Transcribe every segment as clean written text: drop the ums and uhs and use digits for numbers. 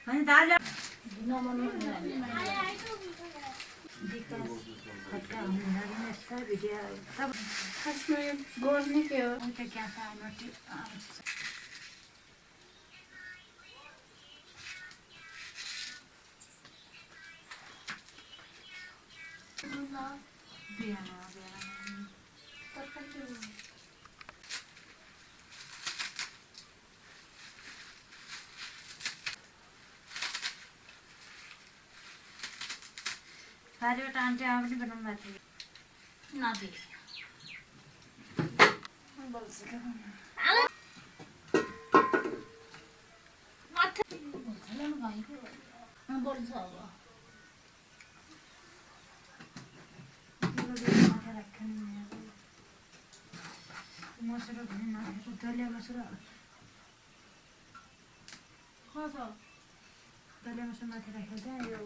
आणि दाल खटका इसमें गोल नहीं किया क्या था सारे आंटी आप नहीं बनना चाहिए ना भी बोल सके बोल जाओ मसुरो भन्ने दलिया मसुरो दलिया मसुरो माथि राखेर चाहिँ यो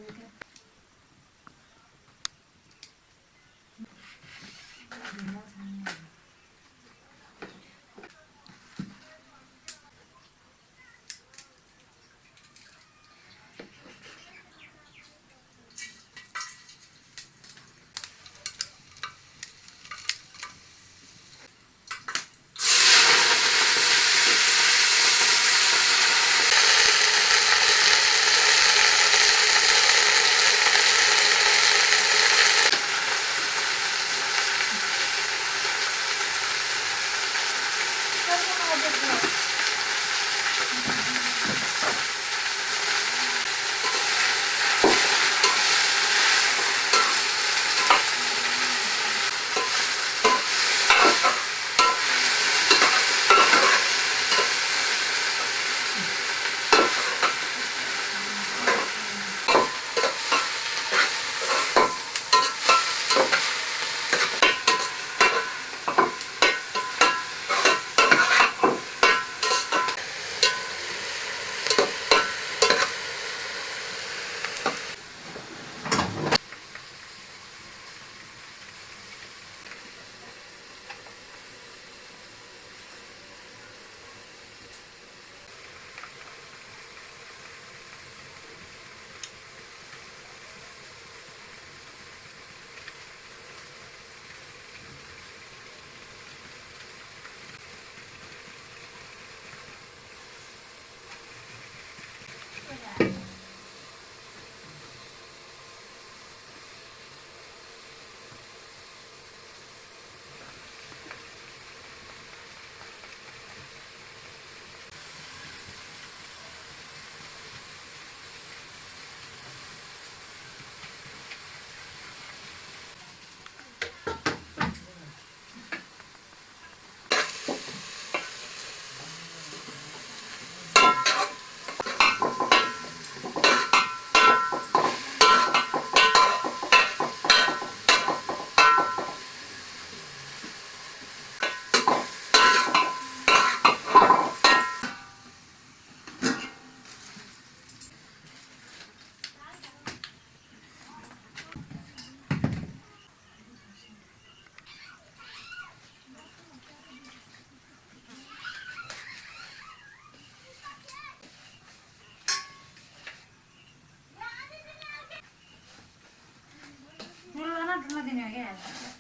दिने हो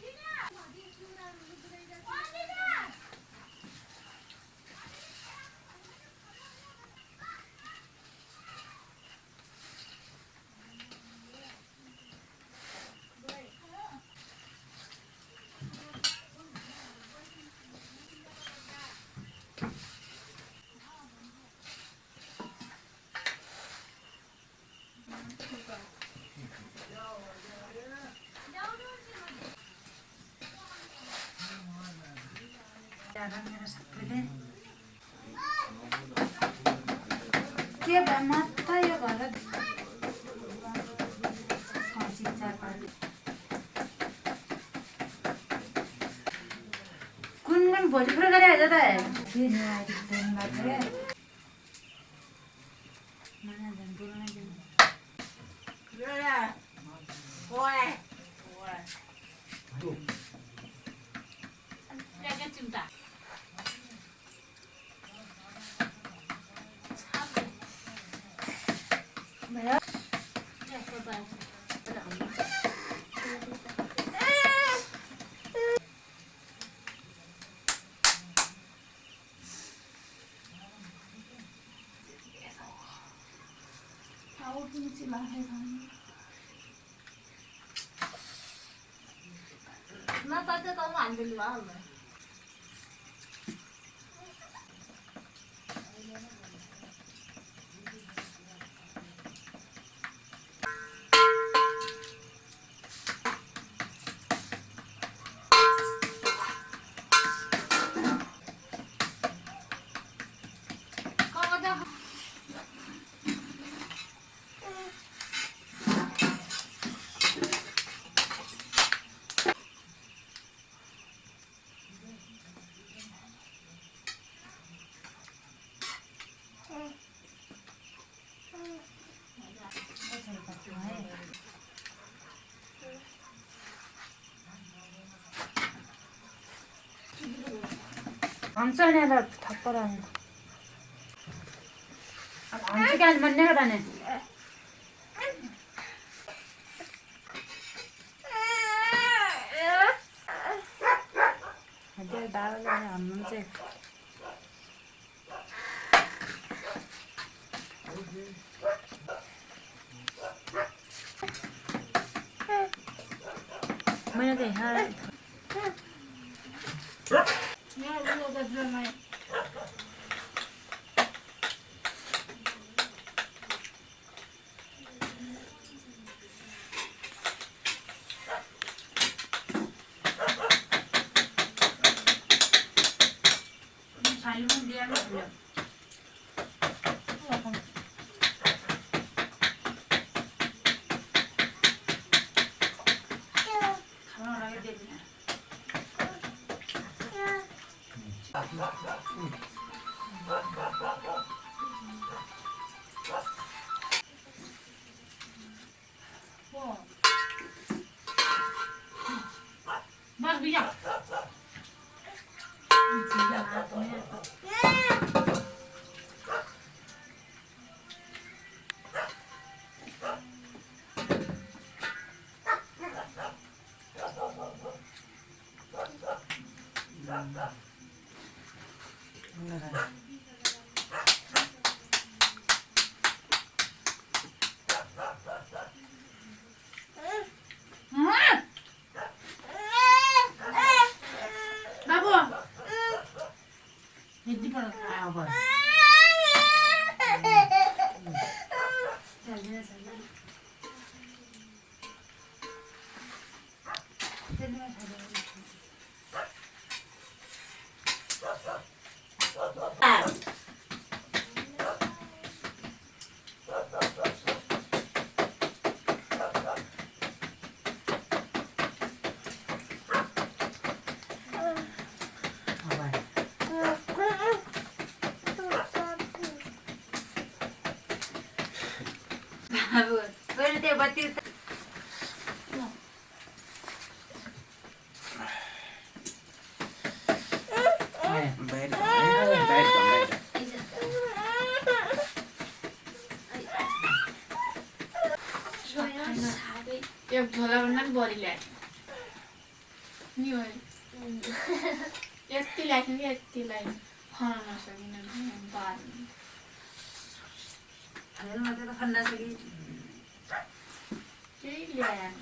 क्या मेरो सबैले के मात्र यो घर कुन भोजपुरी करे जाता है दिन में दिन में mana dan turun aja Gila. Boleh. Boleh. Jaga cinta. Maya Ya, coba. Tahu pun sila heran. Nah, tadi kamu ambil mana? Kau ada आमचं थप्पड आहे आमची काय म्हणणे का नाही हजे डाळ आमचे मला ते हा Ya, lu udah drama. खाली पण द्या म्हटलं खाणं राहिलं ते बी. bác đi nhá. किती पण आपण पहिले ते बत्ती एक झोला भन्दा पनि बढी ल्याएको नि हो यति ल्याएको कि यतिलाई खान नसकिन बार्नु मात्रै त खन्न सकी केही ल्याएन